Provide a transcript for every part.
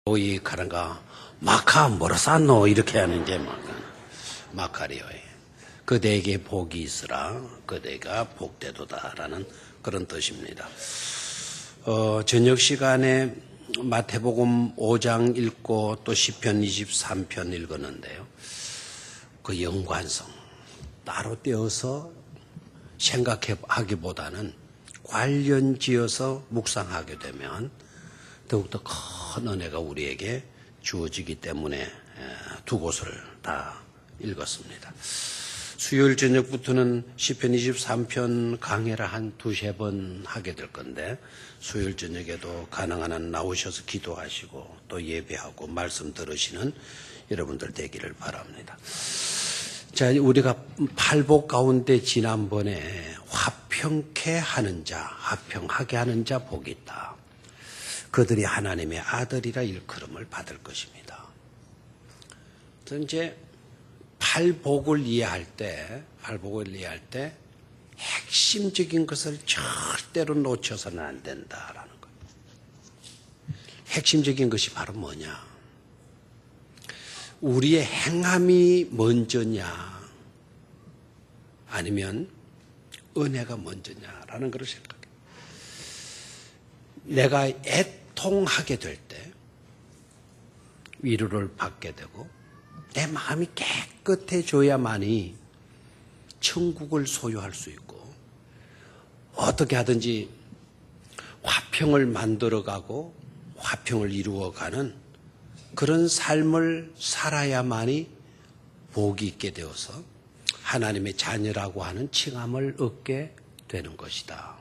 이 가는가 마카 뭐라산노 이렇게 하는 게 마카리오. 그대에게 복이 있으라 그대가 복되도다라는 그런 뜻입니다. 저녁 시간에 마태복음 5장 읽고 또 시편 23편 읽었는데요. 그 연관성 따로 떼어서 생각하기보다는 관련지어서 묵상하게 되면 더욱더 큰 은혜가 우리에게 주어지기 때문에 두 곳을 다 읽었습니다. 수요일 저녁부터는 시편 23편 강해를 한 두세 번 하게 될 건데 수요일 저녁에도 가능한 한 나오셔서 기도하시고 또 예배하고 말씀 들으시는 여러분들 되기를 바랍니다. 자, 우리가 팔복 가운데 지난번에 화평케 하는 자, 화평하게 하는 자 복이 있다. 그들이 하나님의 아들이라 일컬음을 받을 것입니다. 이제 팔복을 이해할 때 핵심적인 것을 절대로 놓쳐서는 안 된다라는 거예요. 핵심적인 것이 바로 뭐냐? 우리의 행함이 먼저냐, 아니면 은혜가 먼저냐라는 것을 생각해요. 내가 애통하게 될 때 위로를 받게 되고 내 마음이 깨끗해져야만이 천국을 소유할 수 있고 어떻게 하든지 화평을 만들어가고 화평을 이루어가는 그런 삶을 살아야만이 복이 있게 되어서 하나님의 자녀라고 하는 칭함을 얻게 되는 것이다.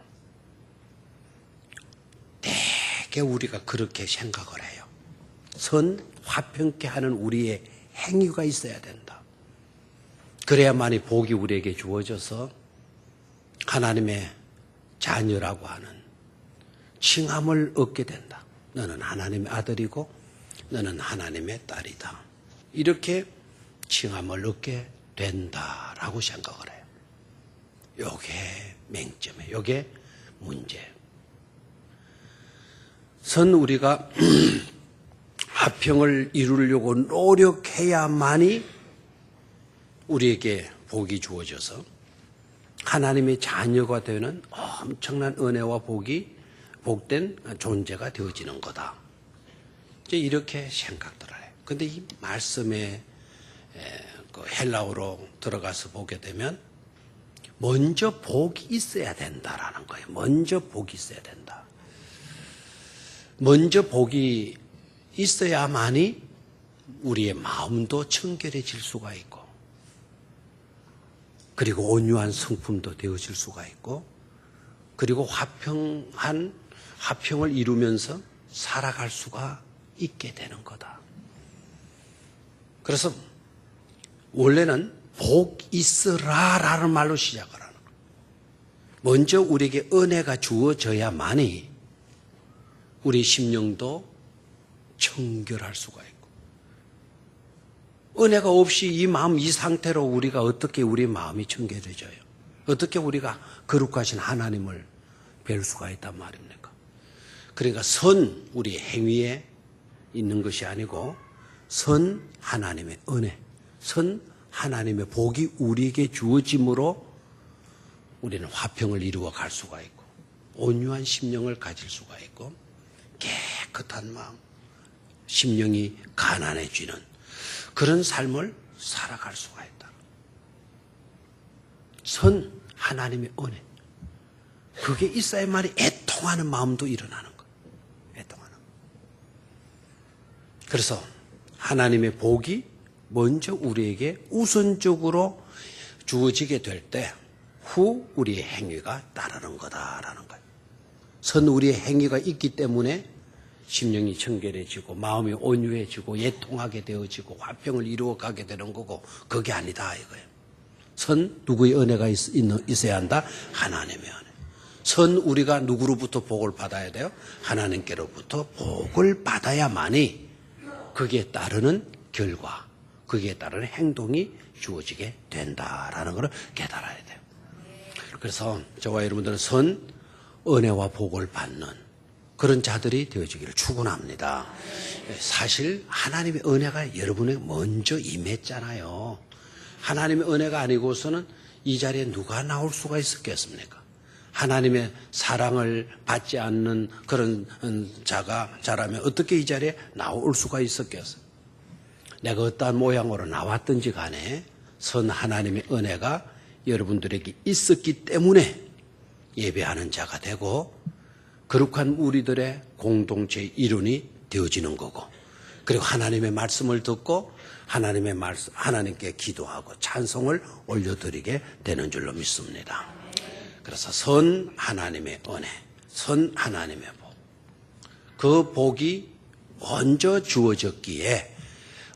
되게 우리가 그렇게 생각을 해요. 선 화평케 하는 우리의 행위가 있어야 된다. 그래야만이 복이 우리에게 주어져서 하나님의 자녀라고 하는 칭함을 얻게 된다. 너는 하나님의 아들이고 너는 하나님의 딸이다. 이렇게 칭함을 얻게 된다라고 생각을 해요. 요게 맹점이에요. 요게 문제예요. 선 우리가 화평을 이루려고 노력해야만이 우리에게 복이 주어져서 하나님의 자녀가 되는 엄청난 은혜와 복이 복된 존재가 되어지는 거다. 이제 이렇게 생각들을 해요. 그런데 이 말씀에 그 헬라어로 들어가서 보게 되면 먼저 복이 있어야 된다라는 거예요. 먼저 복이 있어야 된다. 먼저 복이 있어야만이 우리의 마음도 청결해질 수가 있고 그리고 온유한 성품도 되어질 수가 있고 그리고 화평을 이루면서 살아갈 수가 있게 되는 거다. 그래서 원래는 복 있으라라는 말로 시작을 하는 거예요. 먼저 우리에게 은혜가 주어져야만이 우리 심령도 청결할 수가 있고 은혜가 없이 이 마음 이 상태로 우리가 어떻게 우리 마음이 청결해져요? 어떻게 우리가 거룩하신 하나님을 뵐 수가 있단 말입니까? 그러니까 선 우리의 행위에 있는 것이 아니고 선 하나님의 은혜, 선 하나님의 복이 우리에게 주어짐으로 우리는 화평을 이루어 갈 수가 있고 온유한 심령을 가질 수가 있고 깨끗한 마음, 심령이 가난해지는 그런 삶을 살아갈 수가 있다. 선 하나님의 은혜, 그게 있어야만이 애통하는 마음도 일어나는 거예요. 애통하는. 그래서 하나님의 복이 먼저 우리에게 우선적으로 주어지게 될 때 후 우리의 행위가 따르는 거다라는 거예요. 선 우리의 행위가 있기 때문에 심령이 청결해지고 마음이 온유해지고 애통하게 되어지고 화평을 이루어가게 되는 거고 그게 아니다 이거예요. 선 누구의 은혜가 있어야 한다? 하나님의 은혜. 선 우리가 누구로부터 복을 받아야 돼요? 하나님께로부터 복을 받아야만이 거기에 따르는 결과, 거기에 따르는 행동이 주어지게 된다라는 것을 깨달아야 돼요. 그래서 저와 여러분들은 선 은혜와 복을 받는 그런 자들이 되어지기를 축원합니다. 사실 하나님의 은혜가 여러분에게 먼저 임했잖아요. 하나님의 은혜가 아니고서는 이 자리에 누가 나올 수가 있었겠습니까? 하나님의 사랑을 받지 않는 그런 자라면 어떻게 이 자리에 나올 수가 있었겠어요? 내가 어떠한 모양으로 나왔든지 간에 선 하나님의 은혜가 여러분들에게 있었기 때문에 예배하는 자가 되고 거룩한 우리들의 공동체의 일원이 되어지는 거고, 그리고 하나님의 말씀을 듣고 하나님께 기도하고 찬송을 올려드리게 되는 줄로 믿습니다. 그래서 선 하나님의 은혜, 선 하나님의 복, 그 복이 먼저 주어졌기에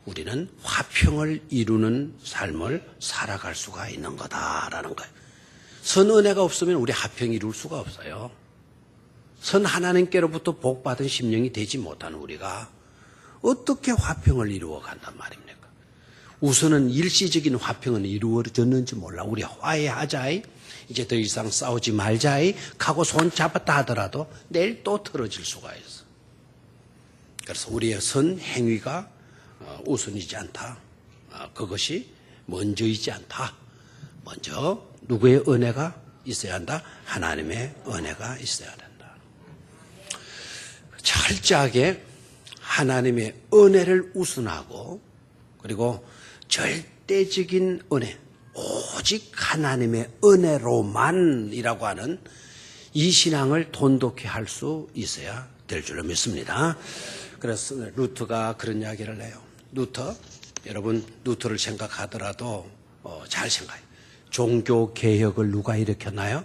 우리는 화평을 이루는 삶을 살아갈 수가 있는 거다라는 거예요. 선 은혜가 없으면 우리 화평 이룰 수가 없어요. 선 하나님께로부터 복받은 심령이 되지 못한 우리가 어떻게 화평을 이루어 간단 말입니까? 우선은 일시적인 화평은 이루어졌는지 몰라. 우리 화해하자이, 이제 더 이상 싸우지 말자이 하고 손 잡았다 하더라도 내일 또 틀어질 수가 있어. 그래서 우리의 선 행위가 우선이지 않다. 그것이 먼저이지 않다. 먼저 누구의 은혜가 있어야 한다? 하나님의 은혜가 있어야 된다. 철저하게 하나님의 은혜를 우선하고, 그리고 절대적인 은혜, 오직 하나님의 은혜로만이라고 하는 이 신앙을 돈독히 할 수 있어야 될 줄로 믿습니다. 그래서 루터가 그런 이야기를 해요. 여러분 루터를 생각하더라도 잘 생각해요. 종교개혁을 누가 일으켰나요?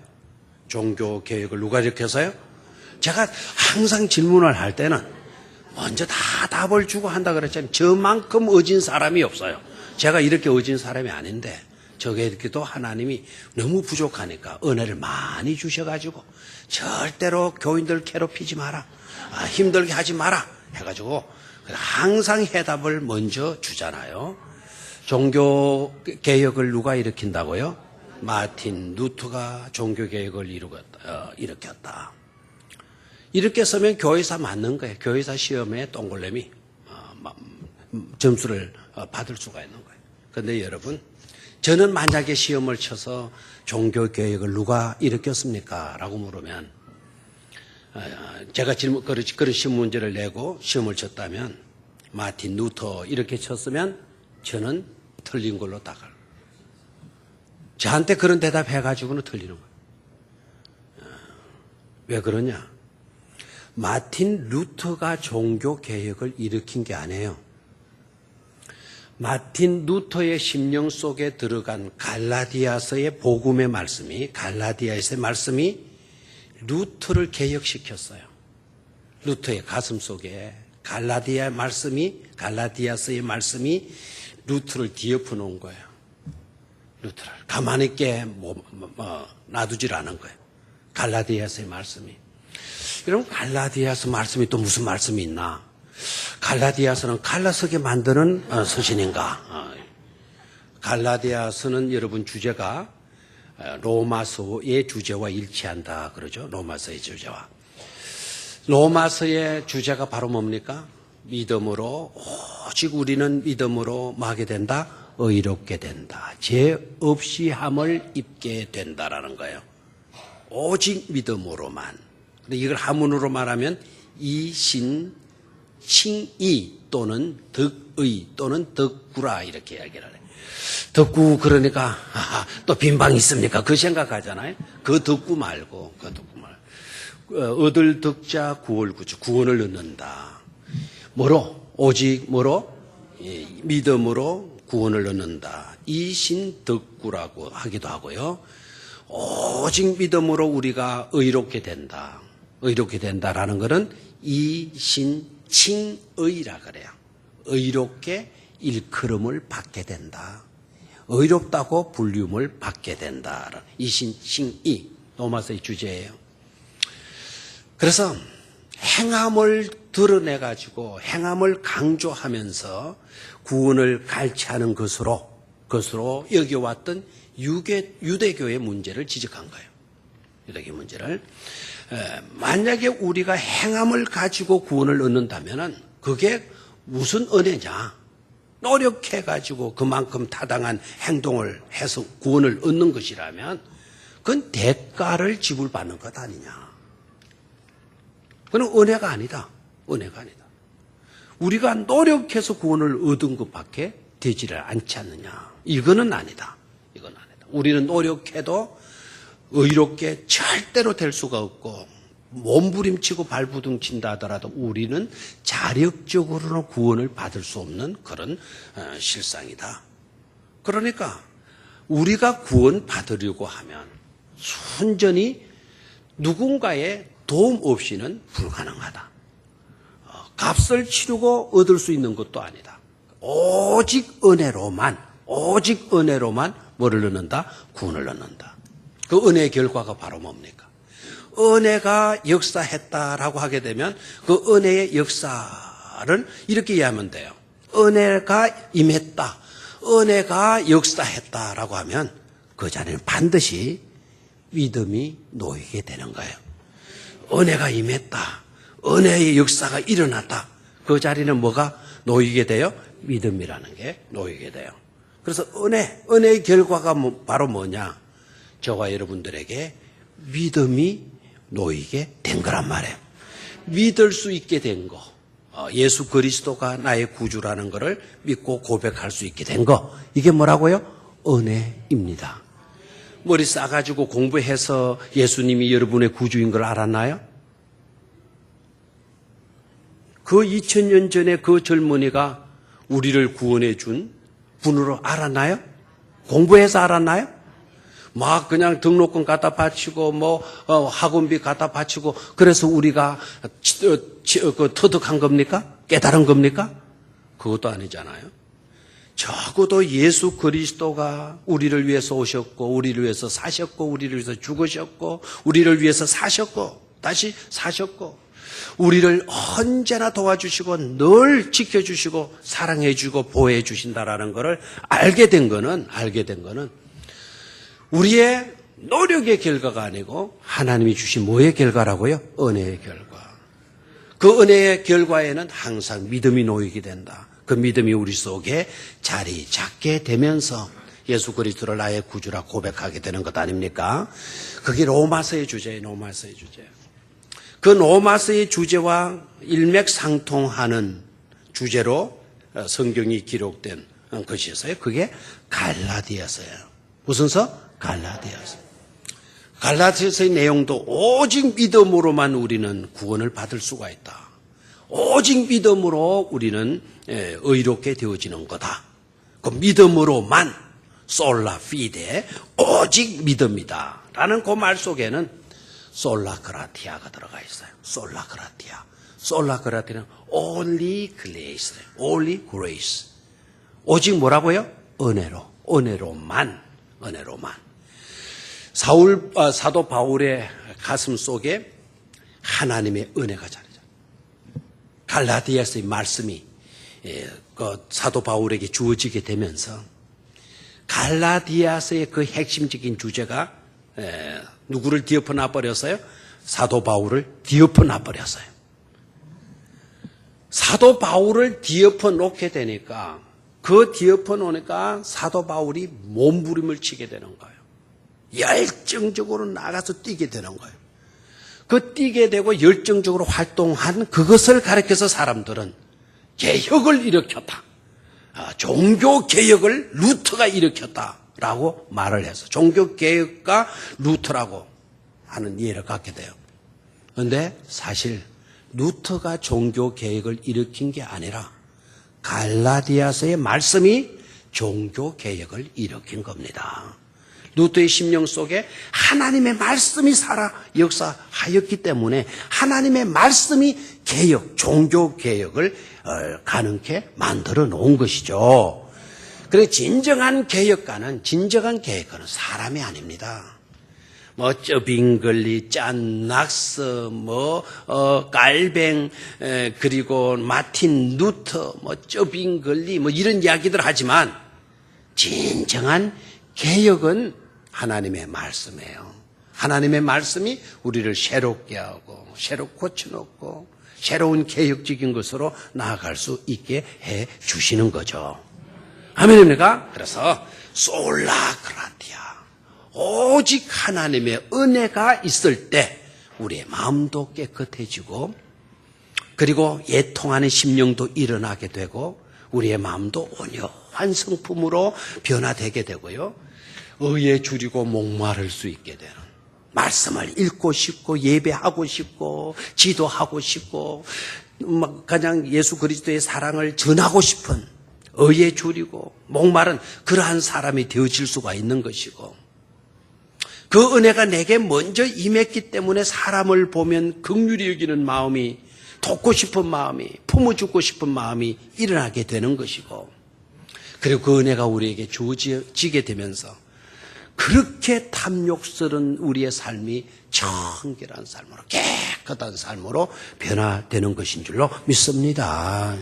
종교개혁을 누가 일으켰어요? 제가 항상 질문을 할 때는 먼저 다 답을 주고 한다 그랬잖아요. 저만큼 어진 사람이 없어요. 제가 이렇게 어진 사람이 아닌데 저에게도 하나님이 너무 부족하니까 은혜를 많이 주셔가지고 절대로 교인들 괴롭히지 마라, 힘들게 하지 마라 해가지고 항상 해답을 먼저 주잖아요. 종교개혁을 누가 일으킨다고요? 마틴 루터가 종교개혁을 일으켰다. 이렇게 쓰면 교회사 맞는 거예요. 교회사 시험에 동글레미 점수를 받을 수가 있는 거예요. 그런데 여러분, 저는 만약에 시험을 쳐서 종교개혁을 누가 일으켰습니까? 라고 물으면 제가 그런 시험 문제를 내고 시험을 쳤다면 마틴 루터 이렇게 쳤으면 저는 틀린 걸로 다 갈. 저한테 그런 대답 해가지고는 틀리는 거예요. 왜 그러냐? 마틴 루터가 종교개혁을 일으킨 게 아니에요. 마틴 루터의 심령 속에 들어간 갈라디아서의 복음의 말씀이, 갈라디아서의 말씀이 루터를 개혁시켰어요. 루터의 가슴 속에 갈라디아서의 말씀이 루터를 뒤엎어 놓은 거예요. 루터를 가만히 있게 놔두질 않은 거예요. 갈라디아서의 말씀이. 여러분, 갈라디아서 말씀이 또 무슨 말씀이 있나? 갈라디아서는 갈라서게 만드는 서신인가? 갈라디아서는 여러분 주제가 로마서의 주제와 일치한다 그러죠. 로마서의 주제와. 로마서의 주제가 바로 뭡니까? 믿음으로, 오직 우리는 믿음으로 하게 된다? 의롭게 된다. 죄 없이 함을 입게 된다라는 거예요. 오직 믿음으로만. 이걸 한문으로 말하면 이신, 칭의 또는 덕의 또는 덕구라 이렇게 이야기를 해요. 덕구 그러니까 또 빈방이 있습니까? 그 생각하잖아요. 그 덕구 말고 얻을 덕자 구월구주, 구원을 얻는다. 뭐로? 오직 뭐로? 믿음으로 구원을 얻는다. 이신 덕구라고 하기도 하고요. 오직 믿음으로 우리가 의롭게 된다. 의롭게 된다라는 것은 이신칭의라 그래요. 의롭게 일컬음을 받게 된다. 의롭다고 불림을 받게 된다. 이신칭의, 로마서의 주제예요. 그래서 행함을 드러내가지고 행함을 강조하면서 구원을 갈취하는 것으로 여겨왔던 유대교의 문제를 지적한 거예요. 유대계 문제를. 만약에 우리가 행함을 가지고 구원을 얻는다면은 그게 무슨 은혜냐? 노력해가지고 그만큼 타당한 행동을 해서 구원을 얻는 것이라면 그건 대가를 지불받는 것 아니냐? 그건 은혜가 아니다. 은혜가 아니다. 우리가 노력해서 구원을 얻은 것밖에 되지를 않지 않느냐? 이거는 아니다. 이건 아니다. 우리는 노력해도 의롭게 절대로 될 수가 없고 몸부림치고 발부둥친다 하더라도 우리는 자력적으로는 구원을 받을 수 없는 그런 실상이다. 그러니까 우리가 구원 받으려고 하면 순전히 누군가의 도움 없이는 불가능하다. 값을 치르고 얻을 수 있는 것도 아니다. 오직 은혜로만 뭐를 얻는다? 구원을 얻는다. 그 은혜의 결과가 바로 뭡니까? 은혜가 역사했다라고 하게 되면 그 은혜의 역사를 이렇게 이해하면 돼요. 은혜가 임했다. 은혜가 역사했다라고 하면 그 자리는 반드시 믿음이 놓이게 되는 거예요. 은혜가 임했다. 은혜의 역사가 일어났다. 그 자리는 뭐가 놓이게 돼요? 믿음이라는 게 놓이게 돼요. 그래서 은혜의 결과가 바로 뭐냐? 저와 여러분들에게 믿음이 놓이게 된 거란 말이에요. 믿을 수 있게 된 거. 예수 그리스도가 나의 구주라는 것을 믿고 고백할 수 있게 된 거. 이게 뭐라고요? 은혜입니다. 머리 싸가지고 공부해서 예수님이 여러분의 구주인 걸 알았나요? 그 2000년 전에 그 젊은이가 우리를 구원해 준 분으로 알았나요? 공부해서 알았나요? 막 그냥 등록금 갖다 바치고 학원비 갖다 바치고 그래서 우리가 터득한 겁니까? 깨달은 겁니까? 그것도 아니잖아요. 적어도 예수 그리스도가 우리를 위해서 오셨고 우리를 위해서 사셨고 우리를 위해서 죽으셨고 우리를 위해서 사셨고 다시 사셨고 우리를 언제나 도와주시고 늘 지켜주시고 사랑해주고 보호해주신다라는 것을 알게 된 거는 우리의 노력의 결과가 아니고 하나님이 주신 뭐의 결과라고요? 은혜의 결과. 그 은혜의 결과에는 항상 믿음이 놓이게 된다. 그 믿음이 우리 속에 자리 잡게 되면서 예수 그리스도를 나의 구주라 고백하게 되는 것 아닙니까? 그게 로마서의 주제예요. 로마서의 주제. 그 로마서의 주제와 일맥상통하는 주제로 성경이 기록된 것이었어요. 그게 갈라디아서예요. 무슨 서? 갈라디아서. 갈라디아서의 내용도 오직 믿음으로만 우리는 구원을 받을 수가 있다. 오직 믿음으로 우리는 의롭게 되어지는 거다. 그 믿음으로만 솔라 피데 오직 믿음이다 라는 그 말 속에는 솔라 그라티아가 들어가 있어요. 솔라 그라티아. 솔라 그라티아는 only grace. only grace. 오직 뭐라고요? 은혜로만. 사도 바울의 가슴 속에 하나님의 은혜가 자리 잡아요. 갈라디아서의 말씀이 그 사도 바울에게 주어지게 되면서 갈라디아서의 그 핵심적인 주제가 누구를 뒤엎어 놔버렸어요? 사도 바울을 뒤엎어 놔버렸어요. 사도 바울을 뒤엎어 놓게 되니까 그 뒤엎어 놓으니까 사도 바울이 몸부림을 치게 되는 거예요. 열정적으로 나가서 뛰게 되는 거예요. 그 뛰게 되고 열정적으로 활동한 그것을 가리켜서 사람들은 개혁을 일으켰다. 종교 개혁을 루터가 일으켰다라고 말을 해서 종교 개혁가 루터라고 하는 이해를 갖게 돼요. 그런데 사실 루터가 종교 개혁을 일으킨 게 아니라 갈라디아서의 말씀이 종교 개혁을 일으킨 겁니다. 루터의 심령 속에 하나님의 말씀이 살아 역사하였기 때문에 하나님의 말씀이 개혁, 종교 개혁을 가능케 만들어 놓은 것이죠. 그래서 진정한 개혁가는 사람이 아닙니다. 쩌빙글리, 짠 낙스, 깔뱅, 그리고 마틴 루터, 쩌빙글리, 이런 이야기들 하지만 진정한 개혁은 하나님의 말씀이에요. 하나님의 말씀이 우리를 새롭게 하고 새롭게 고쳐놓고 새로운 개혁적인 것으로 나아갈 수 있게 해 주시는 거죠. 아멘입니까? 그래서 솔라 그라티아, 오직 하나님의 은혜가 있을 때 우리의 마음도 깨끗해지고 그리고 애통하는 심령도 일어나게 되고 우리의 마음도 온유한 성품으로 변화되게 되고요. 의에 줄이고 목마를 수 있게 되는, 말씀을 읽고 싶고 예배하고 싶고 지도하고 싶고 그냥 예수 그리스도의 사랑을 전하고 싶은, 의에 줄이고 목마른 그러한 사람이 되어질 수가 있는 것이고, 그 은혜가 내게 먼저 임했기 때문에 사람을 보면 긍휼히 여기는 마음이, 돕고 싶은 마음이, 품어주고 싶은 마음이 일어나게 되는 것이고, 그리고 그 은혜가 우리에게 주어지게 되면서 그렇게 탐욕스러운 우리의 삶이 청결한 삶으로, 깨끗한 삶으로 변화되는 것인 줄로 믿습니다.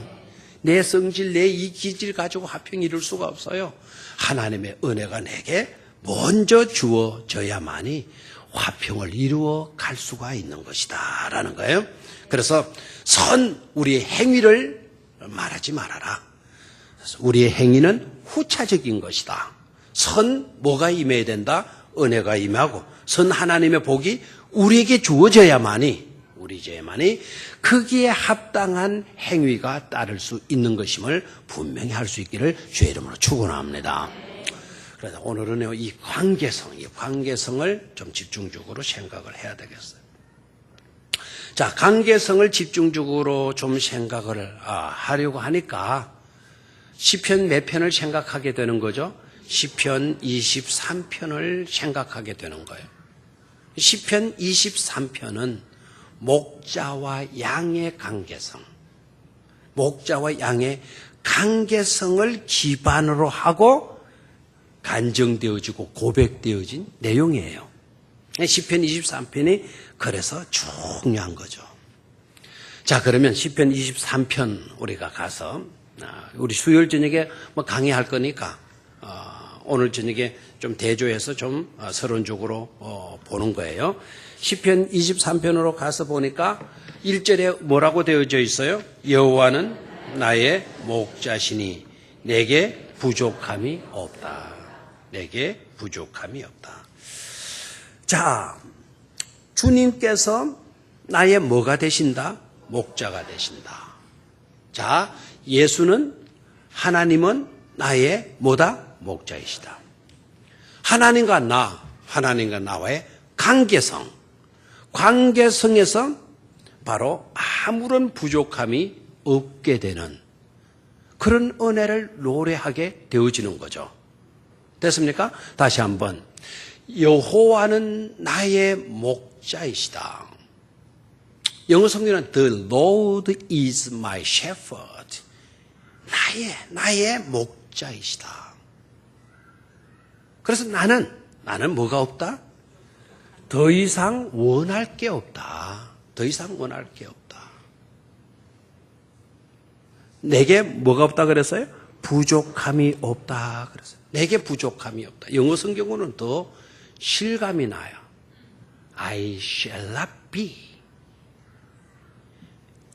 내 성질, 내 이 기질 가지고 화평 이룰 수가 없어요. 하나님의 은혜가 내게 먼저 주어져야만이 화평을 이루어 갈 수가 있는 것이다 라는 거예요. 그래서 우리의 행위를 말하지 말아라. 우리의 행위는 후차적인 것이다. 뭐가 임해야 된다? 은혜가 임하고 하나님의 복이 우리에게 주어져야만이 거기에 합당한 행위가 따를 수 있는 것임을 분명히 할 수 있기를 주의 이름으로 축원합니다. 그래서 오늘은 이 관계성을 좀 집중적으로 생각을 해야 되겠어요. 자, 관계성을 집중적으로 좀 생각을 하려고 하니까 시편 몇 편을 생각하게 되는 거죠? 시편 23편을 생각하게 되는 거예요. 시편 23편은 목자와 양의 관계성, 목자와 양의 관계성을 기반으로 하고 간증되어지고 고백되어진 내용이에요. 시편 23편이 그래서 중요한 거죠. 자, 그러면 시편 23편 우리가 가서 우리 수요일 저녁에 강의할 거니까 오늘 저녁에 좀 대조해서 좀 서론적으로 보는 거예요. 시편 23편으로 가서 보니까 1절에 뭐라고 되어져 있어요? 여호와는 나의 목자시니 내게 부족함이 없다. 내게 부족함이 없다. 자, 주님께서 나의 뭐가 되신다? 목자가 되신다. 자, 하나님은 나의 뭐다? 목자이시다. 하나님과 나와의 관계성에서 바로 아무런 부족함이 없게 되는 그런 은혜를 노래하게 되어지는 거죠. 됐습니까? 다시 한번. 여호와는 나의 목자이시다. 영어 성경은 The Lord is my shepherd. 나의 목자이시다. 그래서 나는 뭐가 없다? 더 이상 원할 게 없다. 더 이상 원할 게 없다. 내게 뭐가 없다 그랬어요? 부족함이 없다 그랬어요. 내게 부족함이 없다. 영어 성경으로는 더 실감이 나요. I shall not be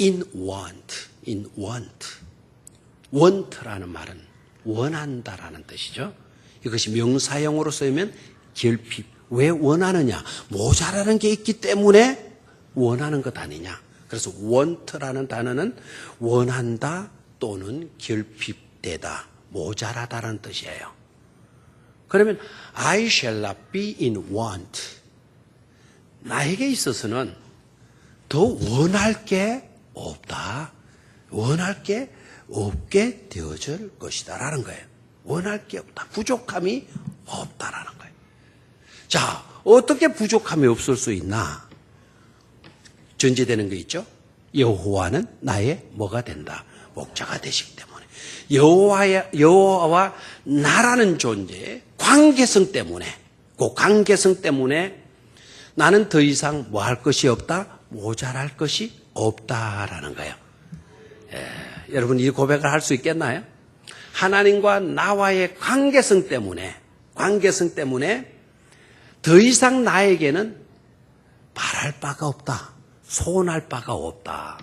in want. want라는 말은 원한다라는 뜻이죠. 이것이 명사형으로 쓰이면 결핍. 왜 원하느냐? 모자라는 게 있기 때문에 원하는 것 아니냐. 그래서 want라는 단어는 원한다 또는 결핍되다, 모자라다라는 뜻이에요. 그러면 I shall not be in want. 나에게 있어서는 더 원할 게 없다. 원할 게 없게 되어질 것이다 라는 거예요. 원할 게 없다. 부족함이 없다라는 거예요. 자, 어떻게 부족함이 없을 수 있나? 전제되는 게 있죠. 여호와는 나의 뭐가 된다? 목자가 되시기 때문에. 여호와와 나라는 존재의 관계성 때문에, 그 관계성 때문에 나는 더 이상 뭐 할 것이 없다? 모자랄 것이 없다라는 거예요. 여러분 이 고백을 할 수 있겠나요? 하나님과 나와의 관계성 때문에 더 이상 나에게는 바랄 바가 없다. 소원할 바가 없다.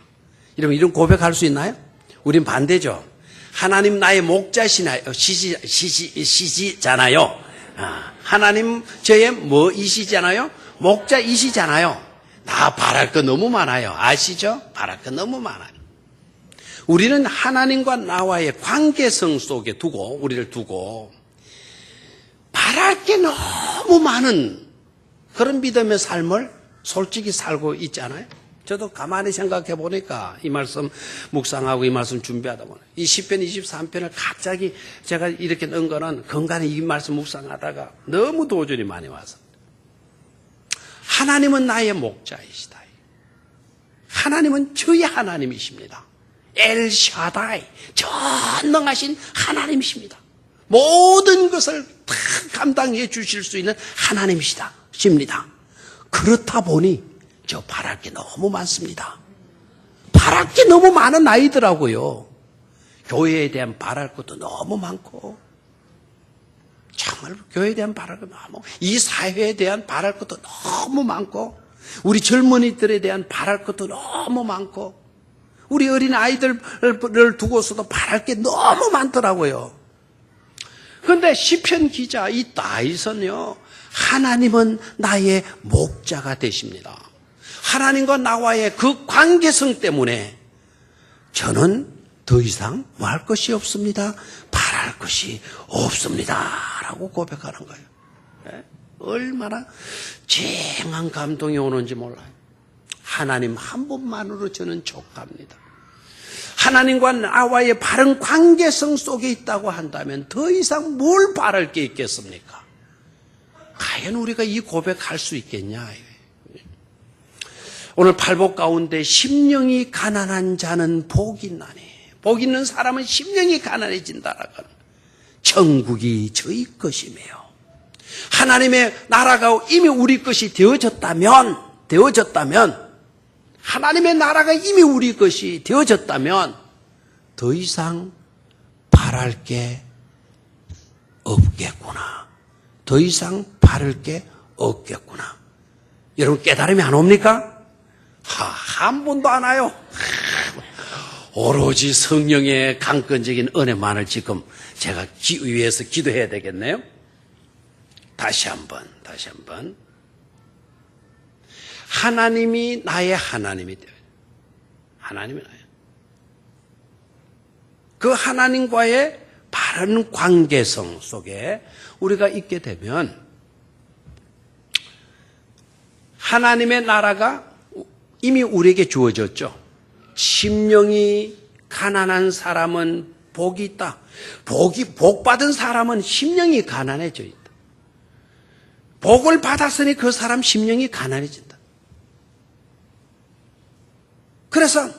이러면 이런 고백할 수 있나요? 우린 반대죠. 하나님 나의 목자시나요? 시시잖아요. 하나님 저의 뭐이시잖아요? 목자이시잖아요. 나 바랄 거 너무 많아요. 아시죠? 바랄 거 너무 많아요. 우리는 하나님과 나와의 관계성 속에 우리를 두고 바랄 게 너무 많은 그런 믿음의 삶을 솔직히 살고 있잖아요. 저도 가만히 생각해 보니까 이 말씀 묵상하고 이 말씀 준비하다 보니 이 시편 23편을 갑자기 제가 이렇게 넣은 거는 건강히 이 말씀 묵상하다가 너무 도전이 많이 와서 하나님은 나의 목자이시다. 하나님은 저의 하나님이십니다. 엘샤다이, 전능하신 하나님이십니다. 모든 것을 다 감당해 주실 수 있는 하나님이십니다. 그렇다 보니 저 바랄 게 너무 많습니다. 바랄 게 너무 많은 아이더라고요. 교회에 대한 바랄 것도 너무 많고 정말 교회에 대한 바랄 것도 너무 이 사회에 대한 바랄 것도 너무 많고 우리 젊은이들에 대한 바랄 것도 너무 많고 우리 어린 아이들을 두고서도 바랄 게 너무 많더라고요. 그런데 시편 기자 이 다윗은요, 하나님은 나의 목자가 되십니다. 하나님과 나와의 그 관계성 때문에 저는 더 이상 뭐 할 것이 없습니다. 바랄 것이 없습니다. 라고 고백하는 거예요. 네? 얼마나 쟁한 감동이 오는지 몰라요. 하나님 한 분만으로 저는 족합니다. 하나님과 나와의 바른 관계성 속에 있다고 한다면 더 이상 뭘 바랄 게 있겠습니까? 과연 우리가 이 고백할 수 있겠냐? 오늘 팔복 가운데 심령이 가난한 자는 복이 있나니 복 있는 사람은 심령이 가난해진다라고 천국이 저희 것이며 하나님의 나라가 이미 우리 것이 되어졌다면 하나님의 나라가 이미 우리 것이 되어졌다면 더 이상 바랄 게 없겠구나. 더 이상 바랄 게 없겠구나. 여러분 깨달음이 안 옵니까? 한 번도 안 와요. 오로지 성령의 강권적인 은혜만을 지금 제가 위해서 기도해야 되겠네요. 다시 한번. 하나님이 나의 하나님이 되어요. 하나님이 나의. 그 하나님과의 바른 관계성 속에 우리가 있게 되면 하나님의 나라가 이미 우리에게 주어졌죠. 심령이 가난한 사람은 복이 있다. 복 받은 사람은 심령이 가난해져 있다. 복을 받았으니 그 사람 심령이 가난해진다. 그래서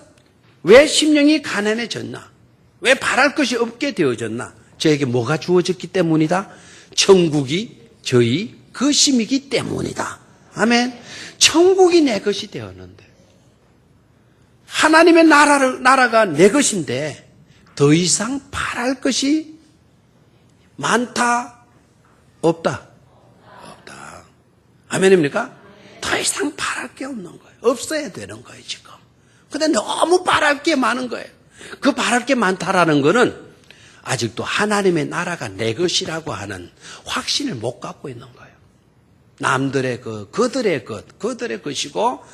왜 심령이 가난해졌나? 왜 바랄 것이 없게 되어졌나? 저에게 뭐가 주어졌기 때문이다? 천국이 저희 것임이기 때문이다. 아멘. 천국이 내 것이 되었는데 하나님의 나라가 내 것인데 더 이상 바랄 것이 많다? 없다? 없다. 아멘입니까? 더 이상 바랄 게 없는 거예요. 없어야 되는 거예요, 지금. 근데 너무 바랄 게 많은 거예요. 그 바랄 게 많다라는 거는 아직도 하나님의 나라가 내 것이라고 하는 확신을 못 갖고 있는 거예요. 남들의 그들의 것이고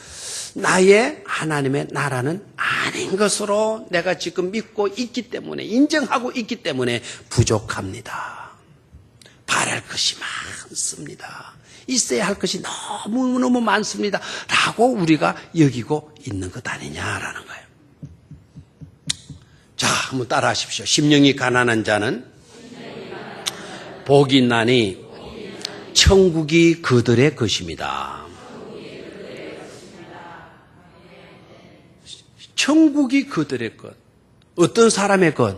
나의 하나님의 나라는 아닌 것으로 내가 지금 믿고 있기 때문에 인정하고 있기 때문에 부족합니다. 바랄 것이 많습니다. 있어야 할 것이 너무너무 많습니다. 라고 우리가 여기고 있는 것 아니냐라는 거예요. 자, 한번 따라 하십시오. 심령이 가난한 자는 복이 있나니 천국이 그들의 것입니다. 천국이 그들의 것. 어떤 사람의 것?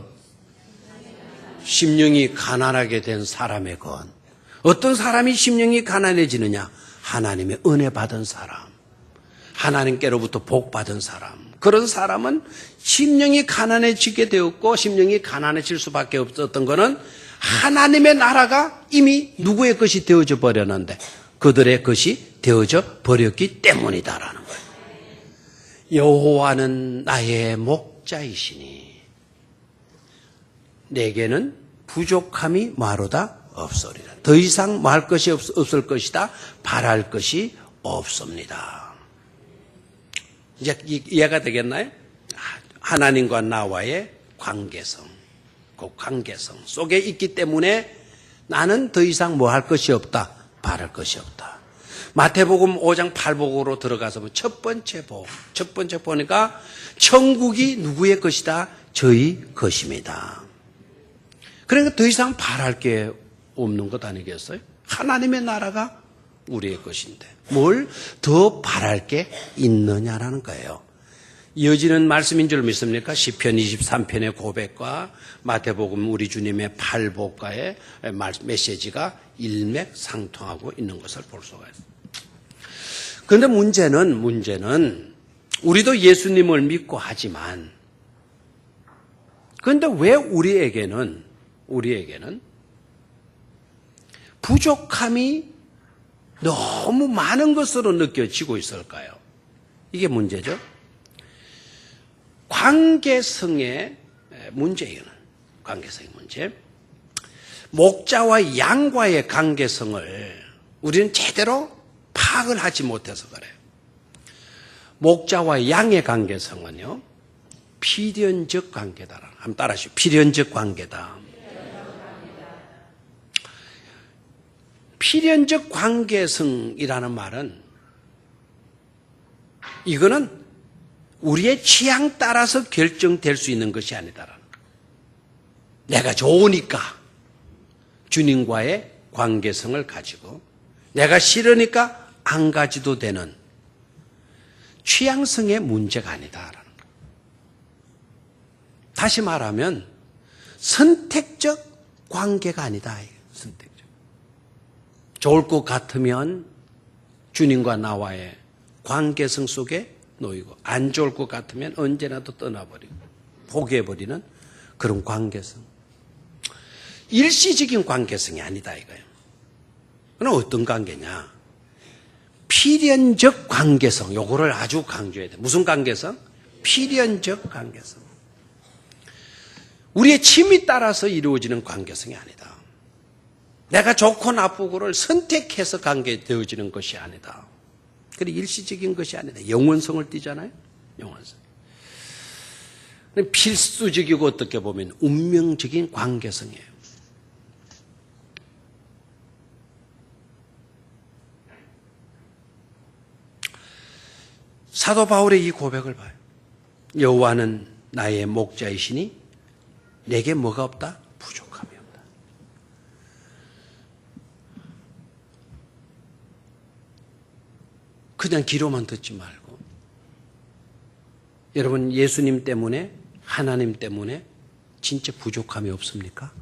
심령이 가난하게 된 사람의 것. 어떤 사람이 심령이 가난해지느냐? 하나님의 은혜 받은 사람. 하나님께로부터 복 받은 사람. 그런 사람은 심령이 가난해지게 되었고 심령이 가난해질 수밖에 없었던 것은 하나님의 나라가 이미 누구의 것이 되어져 버렸는데 그들의 것이 되어져 버렸기 때문이다라는 거예요. 여호와는 나의 목자이시니 내게는 부족함이 마로다 없으리라. 더 이상 말할 것이 없을 것이다. 바랄 것이 없습니다. 이제 이해가 되겠나요? 하나님과 나와의 관계성, 그 관계성 속에 있기 때문에 나는 더 이상 뭐 할 것이 없다. 바랄 것이 없다. 마태복음 5장 8복으로 들어가서 첫 번째 보니까 천국이 누구의 것이다? 저희 것입니다. 그러니까 더 이상 바랄 게 없는 것 아니겠어요? 하나님의 나라가 우리의 것인데 뭘 더 바랄 게 있느냐라는 거예요. 이어지는 말씀인 줄 믿습니까? 시편 23편의 고백과 마태복음 우리 주님의 팔복과의 메시지가 일맥상통하고 있는 것을 볼 수가 있어요. 그런데 문제는 우리도 예수님을 믿고 하지만 그런데 왜 우리에게는 부족함이 너무 많은 것으로 느껴지고 있을까요? 이게 문제죠. 관계성의 문제예요. 관계성의 문제. 목자와 양과의 관계성을 우리는 제대로 파악을 하지 못해서 그래요. 목자와 양의 관계성은요, 필연적 관계다. 한번 따라하시죠. 필연적 관계다. 필연적 관계성이라는 말은 이거는 우리의 취향 따라서 결정될 수 있는 것이 아니다라는 거예요. 내가 좋으니까 주님과의 관계성을 가지고 내가 싫으니까 안 가지도 되는 취향성의 문제가 아니다라는 거예요. 다시 말하면 선택적 관계가 아니다. 선택적. 좋을 것 같으면 주님과 나와의 관계성 속에 놓이고 안 좋을 것 같으면 언제나도 떠나버리고 포기해버리는 그런 관계성. 일시적인 관계성이 아니다 이거예요. 그럼 어떤 관계냐? 필연적 관계성. 요거를 아주 강조해야 돼. 무슨 관계성? 필연적 관계성. 우리의 취미 따라서 이루어지는 관계성이 아니다. 내가 좋고 나쁘고를 선택해서 관계되어지는 것이 아니다. 그리고 일시적인 것이 아니다. 영원성을 띠잖아요. 영원성. 필수적이고 어떻게 보면 운명적인 관계성이에요. 사도 바울의 이 고백을 봐요. 여호와는 나의 목자이시니 내게 뭐가 없다? 부족함이 없다. 그냥 귀로만 듣지 말고 여러분 예수님 때문에 하나님 때문에 진짜 부족함이 없습니까?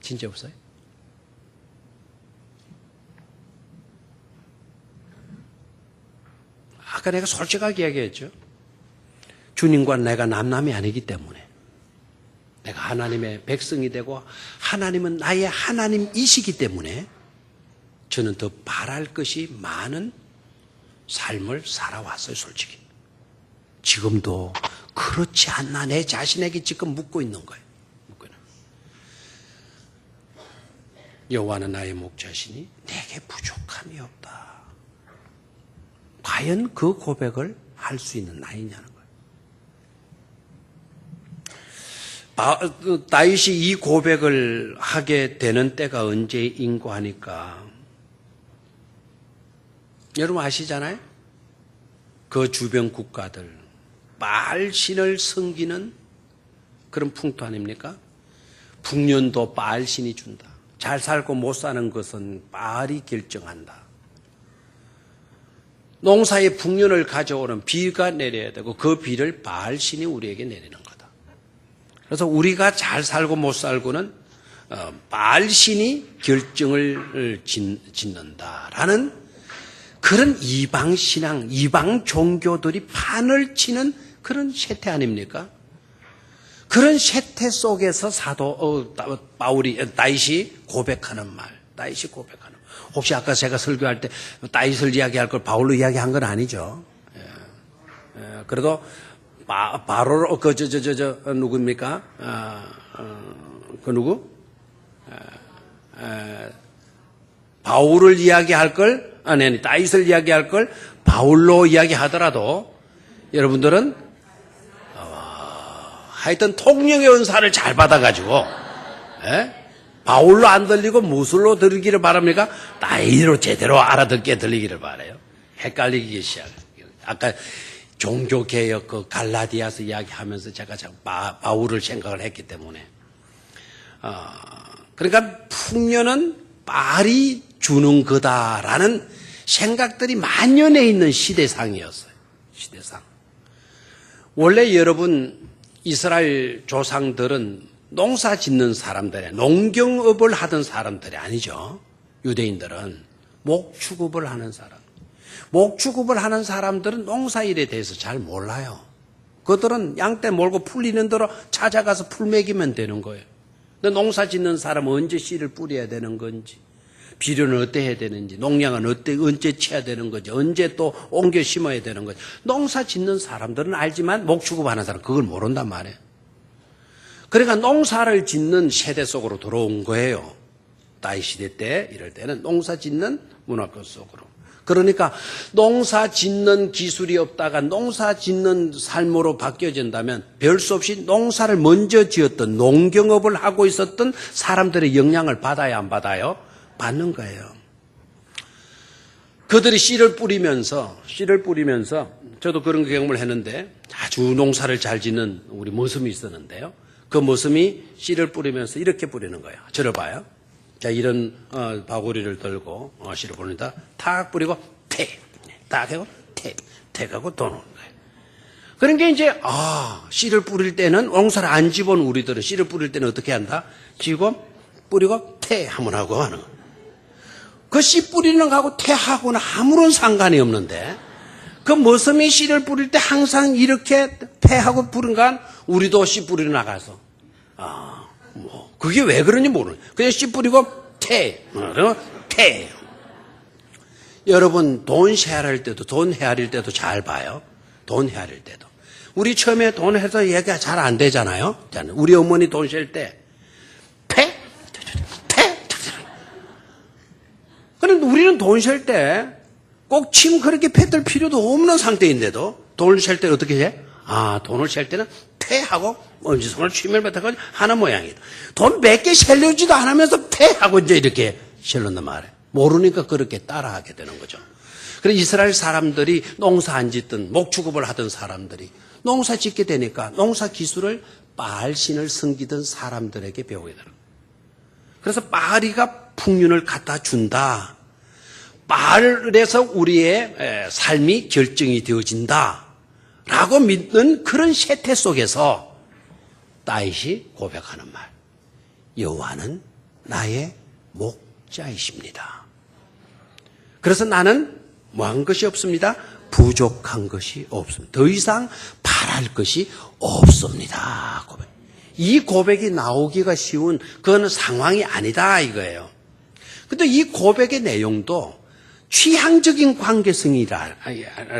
진짜 없어요? 아까 내가 솔직하게 얘기했죠. 주님과 내가 남남이 아니기 때문에 내가 하나님의 백성이 되고 하나님은 나의 하나님이시기 때문에 저는 더 바랄 것이 많은 삶을 살아왔어요. 솔직히. 지금도 그렇지 않나 내 자신에게 지금 묻고 있는 거예요. 여호와는 나의 목자시니 내게 부족함이 없다. 과연 그 고백을 할 수 있는 나이냐는 거예요. 다윗이 이 고백을 하게 되는 때가 언제인고 하니까 여러분 아시잖아요? 그 주변 국가들 바알신을 섬기는 그런 풍토 아닙니까? 북년도 바알신이 준다. 잘 살고 못 사는 것은 바알이 결정한다. 농사의 풍년을 가져오는 비가 내려야 되고 그 비를 바알신이 우리에게 내리는 거다. 그래서 우리가 잘 살고 못 살고는 바알신이 결정을 짓는다라는 그런 이방 신앙, 이방 종교들이 판을 치는 그런 세태 아닙니까? 그런 세태 속에서 다윗이 고백하는 말, 다윗이 고백하는 말. 혹시 아까 제가 설교할 때 다윗을 이야기할 걸 바울로 이야기한 건 아니죠. 그래도 바로 누구입니까? 그 누구? 바울을 이야기할 걸, 아니 다윗을 이야기할 걸 바울로 이야기하더라도 여러분들은 하여튼 통령의 은사를 잘 받아가지고 바울로 안 들리고 무술로 들리기를 바랍니까? 다윗으로 제대로 알아듣게 들리기를 바라요. 헷갈리기 시작. 아까 종교개혁 그 갈라디아서 이야기하면서 제가 자꾸 바울을 생각을 했기 때문에 그러니까 풍요는 빨이 주는 거다라는 생각들이 만연해 있는 시대상이었어요. 시대상. 원래 여러분 이스라엘 조상들은 농사 짓는 사람들이 농경업을 하던 사람들이 아니죠. 유대인들은 목축업을 하는 사람. 목축업을 하는 사람들은 농사일에 대해서 잘 몰라요. 그들은 양떼 몰고 풀리는 대로 찾아가서 풀 먹이면 되는 거예요. 근데 농사 짓는 사람은 언제 씨를 뿌려야 되는 건지, 비료는 어떻게 해야 되는지, 농약은 언제 쳐야 되는 건지, 언제 또 옮겨 심어야 되는 건지. 농사 짓는 사람들은 알지만 목축업 하는 사람은 그걸 모른단 말이에요. 그러니까 농사를 짓는 세대 속으로 들어온 거예요. 다윗 시대 때 이럴 때는 농사 짓는 문화권 속으로. 그러니까 농사 짓는 기술이 없다가 농사 짓는 삶으로 바뀌어진다면 별 수 없이 농사를 먼저 지었던 농경업을 하고 있었던 사람들의 영향을 받아야 안 받아요? 받는 거예요. 그들이 씨를 뿌리면서 저도 그런 경험을 했는데 아주 농사를 잘 짓는 우리 머슴이 있었는데요. 그 머슴이 씨를 뿌리면서 이렇게 뿌리는 거예요. 들어봐요. 자, 이런 바구리를 들고 씨를 뿌린다. 탁 뿌리고 탁 하고 택 하고 또 놓는 거예요. 그러니까 이제 씨를 뿌릴 때는 농사를 안 집은 우리들은 씨를 뿌릴 때는 어떻게 한다? 지고 뿌리고 한번 하고 하는 거예요. 그 씨 뿌리는 거하고 태하고는 아무런 상관이 없는데 그 머슴이 씨를 뿌릴 때 항상 이렇게 태하고 뿌린 건 우리도 씨 뿌리러 나가서 그게 왜 그런지 모르는 그냥 씨 뿌리고 태. 여러분 돈 헤아릴 때도 잘 봐요. 돈 헤아릴 때도 우리 처음에 돈 해서 얘기가 잘 안 되잖아요. 우리 어머니 돈 셀 때 그런데 우리는 돈 셀 때 꼭 침 그렇게 뱉을 필요도 없는 상태인데도 돈을 셀 때 어떻게 해? 돈을 셀 때는 패하고 엄지손을 침을 뱉어가지고 하는 모양이다. 돈 몇 개 셀려지도 않으면서 패하고 이제 이렇게 셀른단 말이에요. 모르니까 그렇게 따라하게 되는 거죠. 그래서 이스라엘 사람들이 농사 안 짓던 목축업을 하던 사람들이 농사 짓게 되니까 농사 기술을 바알신을 섬기던 사람들에게 배우게 되는 거예요. 그래서 바알이가 풍륜을 갖다 준다. 바알에서 우리의 삶이 결정이 되어진다. 라고 믿는 그런 세태 속에서 다윗이 고백하는 말. 여호와는 나의 목자이십니다. 그래서 나는 뭐한 것이 없습니다. 부족한 것이 없습니다. 더 이상 바랄 것이 없습니다. 고백. 이 고백이 나오기가 쉬운 그건 상황이 아니다 이거예요. 근데 이 고백의 내용도 취향적인 관계성이라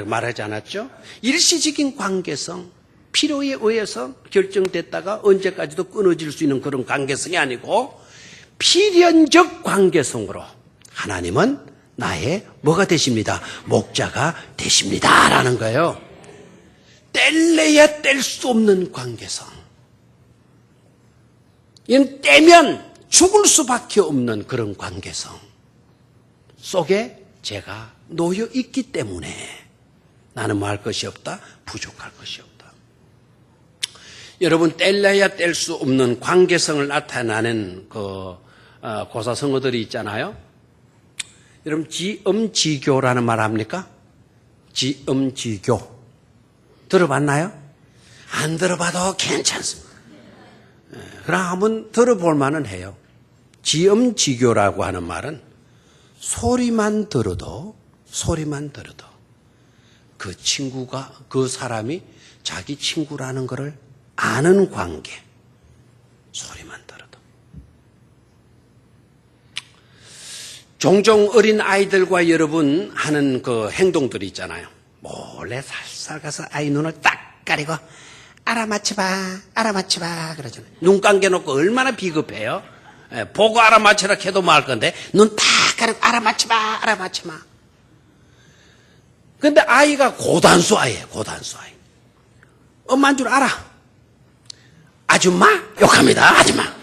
말하지 않았죠? 일시적인 관계성, 필요에 의해서 결정됐다가 언제까지도 끊어질 수 있는 그런 관계성이 아니고 필연적 관계성으로 하나님은 나의 뭐가 되십니다. 목자가 되십니다. 라는 거예요. 뗄래야 뗄 수 없는 관계성. 이건 떼면 죽을 수밖에 없는 그런 관계성 속에 제가 놓여 있기 때문에 나는 뭐 할 것이 없다? 부족할 것이 없다. 여러분 뗄래야 뗄 수 없는 관계성을 나타내는 그 고사성어들이 있잖아요. 여러분 지음지교라는 말 합니까? 지음지교 들어봤나요? 안 들어봐도 괜찮습니다. 그럼 한번 들어볼 만은 해요. 지음지교라고 하는 말은 소리만 들어도 그 친구가 그 사람이 자기 친구라는 것을 아는 관계. 소리만 들어도. 종종 어린 아이들과 여러분 하는 그 행동들이 있잖아요. 몰래 살살 가서 아이 눈을 딱 가리고 알아맞혀봐, 알아맞혀봐 그러잖아요. 눈 감겨놓고 얼마나 비겁해요. 보고 알아맞혀라 해도 뭐 할 건데 눈 딱 가리고 알아맞혀봐, 알아맞혀봐. 근데 아이가 고단수 아이예요. 고단수 아이. 엄마인 줄 알아. 아줌마? 욕합니다. 아줌마.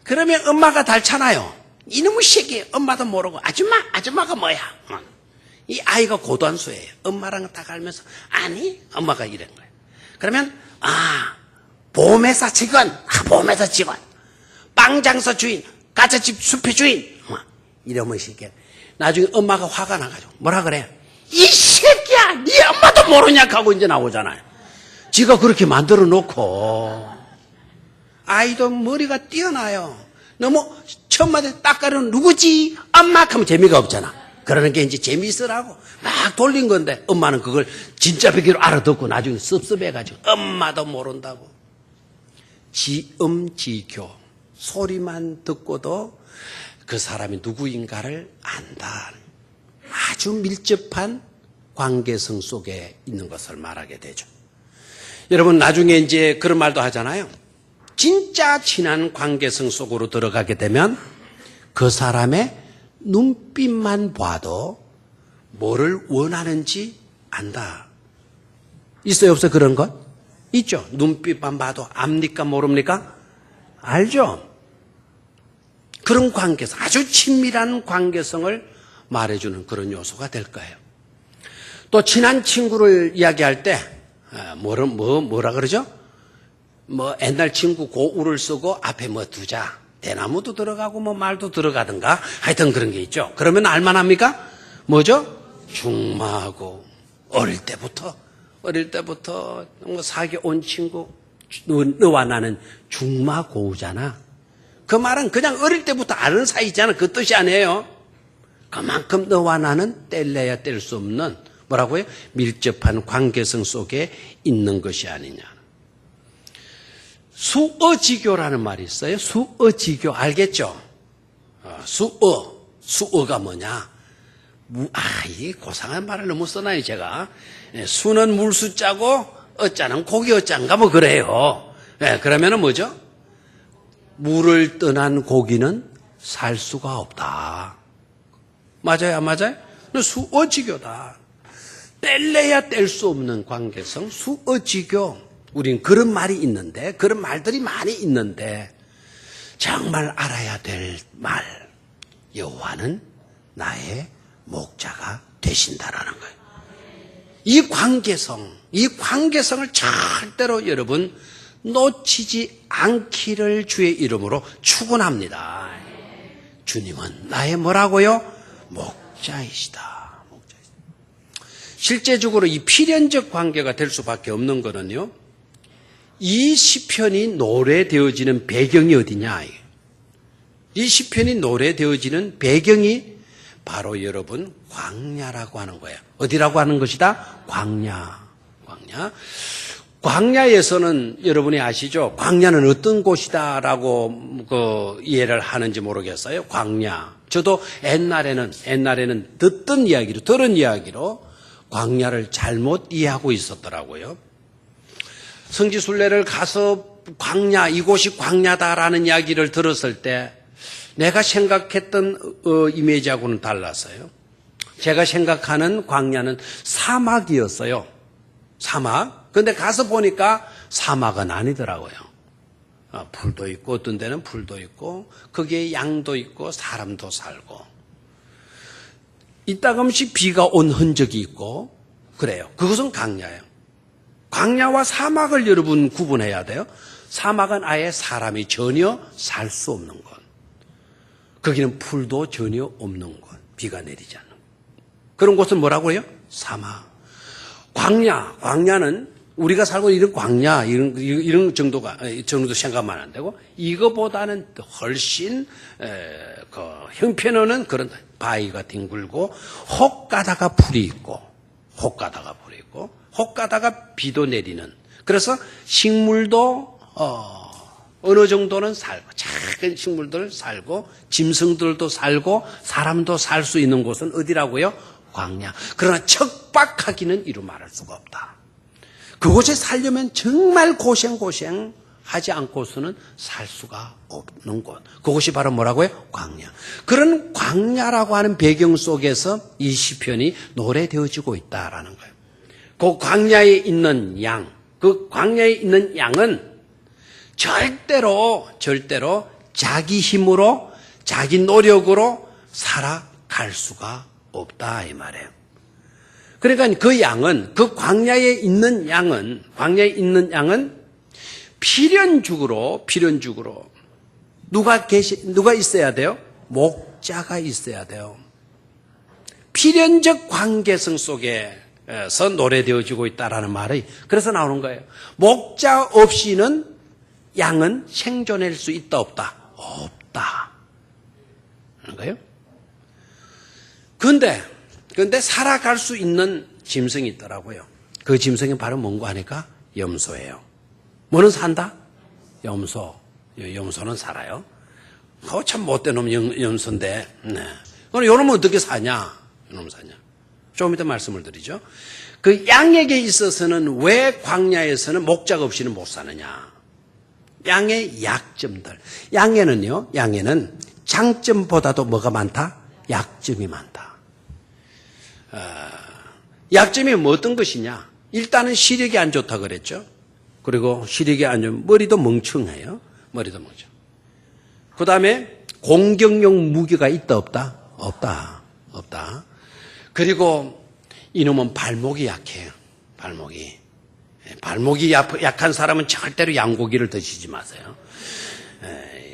그러면 엄마가 닳잖아요. 이놈의 새끼 엄마도 모르고 아줌마? 아줌마가 뭐야? 이 아이가 고단수예요. 엄마랑 딱 알면서 아니 엄마가 이런 거예요. 그러면 보험회사 직원, 보험회사 직원, 빵장사 주인, 가짜집 숲의 주인 이러면 새끼 나중에 엄마가 화가 나가지고 뭐라 그래? 이 새끼야 네 엄마도 모르냐 하고 이제 나오잖아요. 지가 그렇게 만들어 놓고 아이도 머리가 뛰어나요. 너무 첫마디 딱 가려면 누구지? 엄마 하면 재미가 없잖아. 그러는 게 이제 재미있으라고 막 돌린 건데 엄마는 그걸 진짜 베기로 알아듣고 나중에 섭섭해가지고 엄마도 모른다고. 지음지교 소리만 듣고도 그 사람이 누구인가를 안다. 아주 밀접한 관계성 속에 있는 것을 말하게 되죠. 여러분 나중에 이제 그런 말도 하잖아요. 진짜 친한 관계성 속으로 들어가게 되면 그 사람의 눈빛만 봐도 뭐를 원하는지 안다. 있어요 없어요 그런 것? 있죠. 눈빛만 봐도 압니까 모릅니까? 알죠. 그런 관계성 아주 친밀한 관계성을 말해주는 그런 요소가 될 거예요. 또 친한 친구를 이야기할 때 뭐라 그러죠? 뭐 옛날 친구 고우를 쓰고 앞에 뭐 두자. 대나무도 들어가고 뭐 말도 들어가든가 하여튼 그런 게 있죠. 그러면 알만합니까? 뭐죠? 중마하고 어릴 때부터 뭐 사귀어 온 친구 너와 나는 중마고우잖아. 그 말은 그냥 어릴 때부터 아는 사이잖아. 그 뜻이 아니에요. 그만큼 너와 나는 뗄래야 뗄 수 없는 뭐라고요? 밀접한 관계성 속에 있는 것이 아니냐. 수어지교라는 말이 있어요. 수어지교 알겠죠? 수어가 뭐냐? 이 고상한 말을 너무 써놔요 제가. 수는 물수자고 어자는 고기 어자인가 뭐 그래요. 그러면은 뭐죠? 물을 떠난 고기는 살 수가 없다. 맞아요 안 맞아요? 수어지교다. 뗄래야 뗄 수 없는 관계성 수어지교. 우린 그런 말이 있는데 그런 말들이 많이 있는데 정말 알아야 될 말. 여호와는 나의 목자가 되신다라는 거예요. 이 관계성을 절대로 여러분 놓치지 않기를 주의 이름으로 축원합니다. 주님은 나의 뭐라고요? 목자이시다. 실제적으로 이 필연적 관계가 될 수밖에 없는 거는요. 이 시편이 노래되어지는 배경이 어디냐? 이 시편이 노래되어지는 배경이 바로 여러분 광야라고 하는 거예요. 어디라고 하는 것이다? 광야. 광야에서는 여러분이 아시죠? 광야는 어떤 곳이다라고 이해를 하는지 모르겠어요. 광야. 저도 옛날에는 들은 이야기로 광야를 잘못 이해하고 있었더라고요. 성지순례를 가서 광야, 이곳이 광야다라는 이야기를 들었을 때 내가 생각했던 이미지하고는 달랐어요. 제가 생각하는 광야는 사막이었어요. 사막. 근데 가서 보니까 사막은 아니더라고요. 풀도 있고 어떤 데는 풀도 있고 거기에 양도 있고 사람도 살고 이따금씩 비가 온 흔적이 있고 그래요. 그것은 광야예요. 광야와 사막을 여러분 구분해야 돼요. 사막은 아예 사람이 전혀 살 수 없는 곳. 거기는 풀도 전혀 없는 곳. 비가 내리지 않는 곳. 그런 곳은 뭐라고 해요? 사막. 광야는 우리가 살고 있는 광야 이런 정도 생각만 안 되고 이거보다는 훨씬 형편없는 그런 바위가 뒹굴고 혹 가다가 풀이 있고 혹 가다가 비도 내리는 그래서 식물도 어느 정도는 살고, 작은 식물들 살고, 짐승들도 살고, 사람도 살 수 있는 곳은 어디라고요? 광야. 그러나 척박하기는 이루 말할 수가 없다. 그곳에 살려면 정말 고생 하지 않고서는 살 수가 없는 곳. 그것이 바로 뭐라고요? 광야. 그런 광야라고 하는 배경 속에서 이 시편이 노래되어지고 있다라는 거예요. 그 광야에 있는 양, 그 광야에 있는 양은 절대로 자기 힘으로, 자기 노력으로 살아갈 수가 없다 이 말이에요. 그러니까 그 양은, 그 광야에 있는 양은 필연적으로 누가 있어야 돼요? 목자가 있어야 돼요. 필연적 관계성 속에서 노래되어지고 있다라는 말이 그래서 나오는 거예요. 목자 없이는 양은 생존할 수 있다 없다? 없다. 그런 거예요. 그런데 살아갈 수 있는 짐승이 있더라고요. 그 짐승이 바로 뭔가 하니까 염소예요. 뭐는 산다? 염소. 염소는 살아요. 참 못된 놈 염소인데. 네. 그럼 요놈은 어떻게 사냐? 요놈 사냐? 조금 이따 말씀을 드리죠. 그 양에게 있어서는 왜 광야에서는 목자가 없이는 못 사느냐? 양의 약점들. 양에는 장점보다도 뭐가 많다? 약점이 많다. 약점이 뭐 어떤 것이냐? 일단은 시력이 안 좋다 그랬죠. 그리고 시력이 안 좋으면 머리도 멍청해요. 머리도 멍청. 그 다음에 공격용 무기가 있다 없다? 없다. 그리고 이놈은 발목이 약해요. 발목이 약한 사람은 절대로 양고기를 드시지 마세요.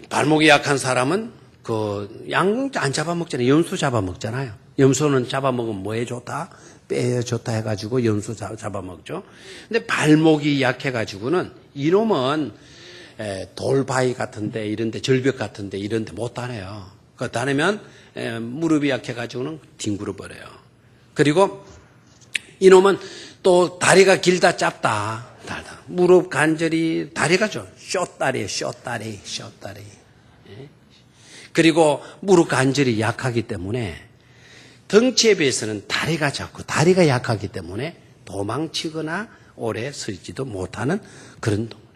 발목이 약한 사람은 그 양 안 잡아먹잖아요. 염소 잡아먹잖아요. 염소는 잡아먹으면 뭐에 좋다? 뼈에 좋다 해가지고 염소 잡아먹죠. 근데 발목이 약해가지고는 이놈은 돌바위 같은데 이런데 절벽 같은데 이런데 못 다녀요. 그 다니면 무릎이 약해가지고는 뒹굴어 버려요. 그리고 이놈은 또 다리가 길다 짧다. 무릎 간절히 다리가 좀 숏다리예요. 숏다리. 그리고 무릎 간절히 약하기 때문에 덩치에 비해서는 다리가 작고 다리가 약하기 때문에 도망치거나 오래 서지도 못하는 그런 동물.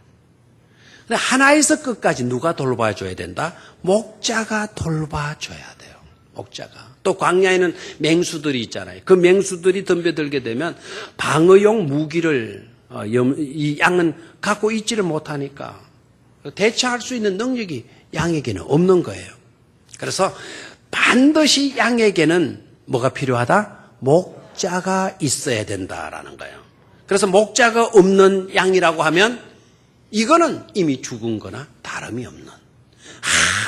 근데 하나에서 끝까지 누가 돌봐줘야 된다? 목자가 돌봐줘야 돼요. 목자가. 또 광야에는 맹수들이 있잖아요. 그 맹수들이 덤벼들게 되면 방어용 무기를 이 양은 갖고 있지를 못하니까 대처할 수 있는 능력이 양에게는 없는 거예요. 그래서 반드시 양에게는 뭐가 필요하다? 목자가 있어야 된다라는 거예요. 그래서 목자가 없는 양이라고 하면 이거는 이미 죽은 거나 다름이 없는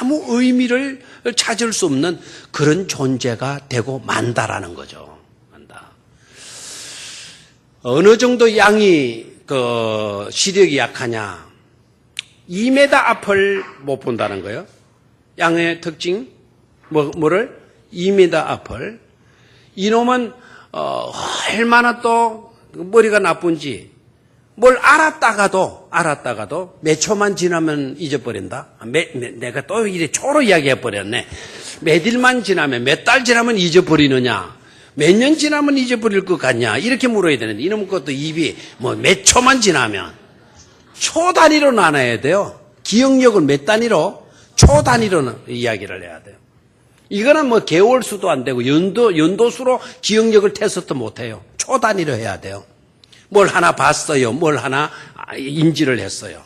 아무 의미를 찾을 수 없는 그런 존재가 되고 만다라는 거죠. 만다. 어느 정도 양이 그 시력이 약하냐? 2m 앞을 못 본다는 거예요. 양의 특징 뭐를 2m 앞을. 이놈은 얼마나 또 머리가 나쁜지 뭘 알았다가도 몇 초만 지나면 잊어버린다. 내가 또 이래 초로 이야기해 버렸네. 몇 일만 지나면 몇 달 지나면 잊어버리느냐? 몇 년 지나면 잊어버릴 것 같냐? 이렇게 물어야 되는데 이놈 것도 입이 뭐 몇 초만 지나면 초 단위로 나눠야 돼요. 기억력을 몇 단위로? 초 단위로 이야기를 해야 돼요. 이거는 뭐 개월수도 안 되고 연도수로 기억력을 테스트 못 해요. 초 단위로 해야 돼요. 뭘 하나 봤어요. 뭘 하나 인지를 했어요.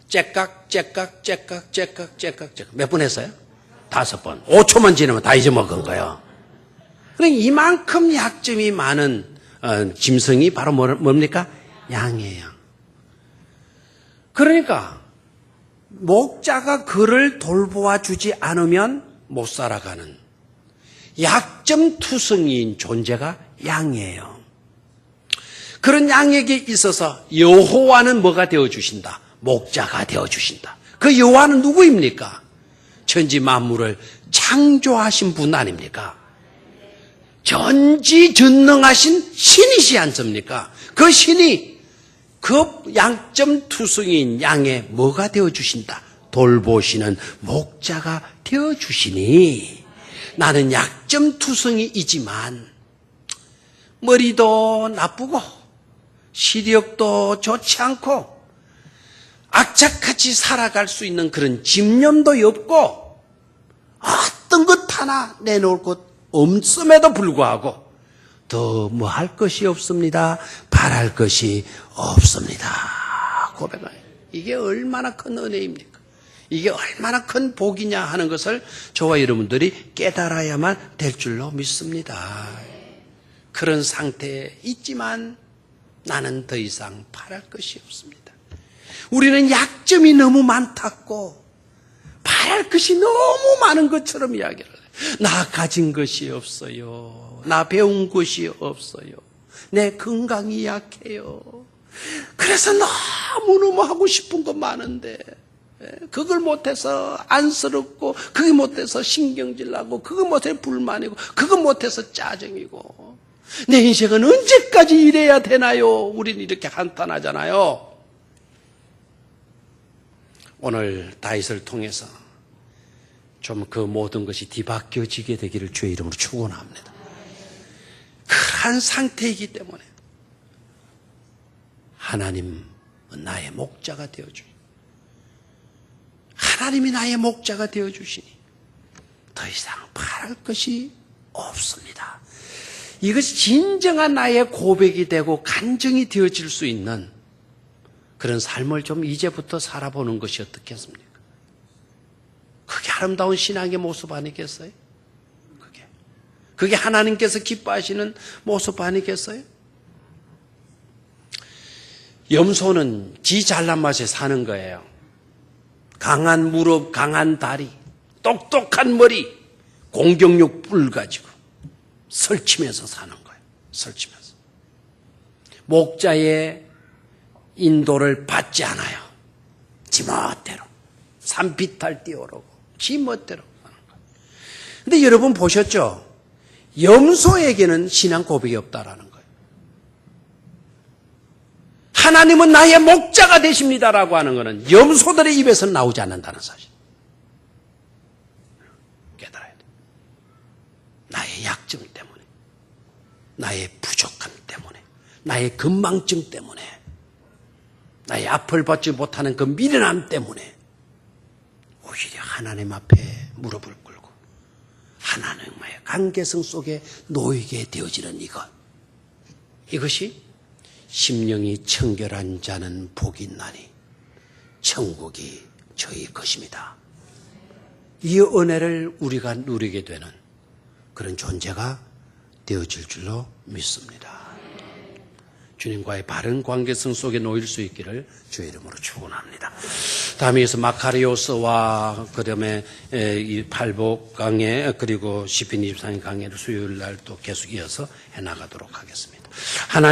째깍. 몇 번 했어요? 5번. 5초만 지나면 다 잊어먹은 거예요. 그러니까 이만큼 약점이 많은 짐승이 바로 뭡니까? 양이에요. 그러니까 목자가 그를 돌보아 주지 않으면 못 살아가는 약점 투성이인 존재가 양이에요. 그런 양에게 있어서 여호와는 뭐가 되어주신다? 목자가 되어주신다. 그 여호와는 누구입니까? 천지 만물을 창조하신 분 아닙니까? 전지전능하신 신이시 않습니까? 그 신이 그 양점 투성이인 양의 뭐가 되어주신다? 돌보시는 목자가 되어주시니 나는 약점 투성이이지만 머리도 나쁘고 시력도 좋지 않고 악착같이 살아갈 수 있는 그런 집념도 없고 어떤 것 하나 내놓을 것 없음에도 불구하고 더 뭐 할 것이 없습니다. 바랄 것이 없습니다. 고백하요. 이게 얼마나 큰 은혜입니까? 이게 얼마나 큰 복이냐 하는 것을 저와 여러분들이 깨달아야만 될 줄로 믿습니다. 그런 상태에 있지만 나는 더 이상 바랄 것이 없습니다. 우리는 약점이 너무 많다고 바랄 것이 너무 많은 것처럼 이야기를 해요. 나 가진 것이 없어요. 나 배운 것이 없어요. 내 건강이 약해요. 그래서 너무너무 하고 싶은 거 많은데 그걸 못해서 안쓰럽고 그게 못해서 신경질 나고 그거 못해서 불만이고 그거 못해서 짜증이고 내 인생은 언제까지 이래야 되나요? 우리는 이렇게 한탄하잖아요. 오늘 다윗을 통해서 좀 그 모든 것이 뒤바뀌어지게 되기를 주의 이름으로 축원합니다. 그러한 상태이기 때문에 하나님은 나의 목자가 되어주니 하나님이 나의 목자가 되어주시니 더 이상 바랄 것이 없습니다. 이것이 진정한 나의 고백이 되고 간증이 되어질 수 있는 그런 삶을 좀 이제부터 살아보는 것이 어떻겠습니까? 그게 아름다운 신앙의 모습 아니겠어요? 그게 하나님께서 기뻐하시는 모습 아니겠어요? 염소는 지 잘난 맛에 사는 거예요. 강한 무릎, 강한 다리, 똑똑한 머리, 공격력 뿔 가지고 설치면서 사는 거예요. 설치면서. 목자의 인도를 받지 않아요. 지 멋대로. 산비탈 뛰어오르고 지 멋대로 하는 거예요. 근데 여러분 보셨죠? 염소에게는 신앙 고백이 없다라는 거예요. 하나님은 나의 목자가 되십니다라고 하는 것은 염소들의 입에서는 나오지 않는다는 사실. 깨달아야 돼요. 나의 약점 때문에, 나의 부족함 때문에, 나의 건망증 때문에, 나의 앞을 받지 못하는 그 미련함 때문에 오히려 하나님 앞에 무릎을 꿇고 하나님과의 관계성 속에 놓이게 되어지는 이것이 심령이 청결한 자는 복이 있나니 천국이 저희 것입니다. 이 은혜를 우리가 누리게 되는 그런 존재가 되어질 줄로 믿습니다. 주님과의 바른 관계성 속에 놓일 수 있기를 주의 이름으로 축원합니다. 다음에 이어서 마카리오스와 그다음에 이 팔복 강해 그리고 시편 23강 강해를 수요일 날 또 계속 이어서 해나가도록 하겠습니다.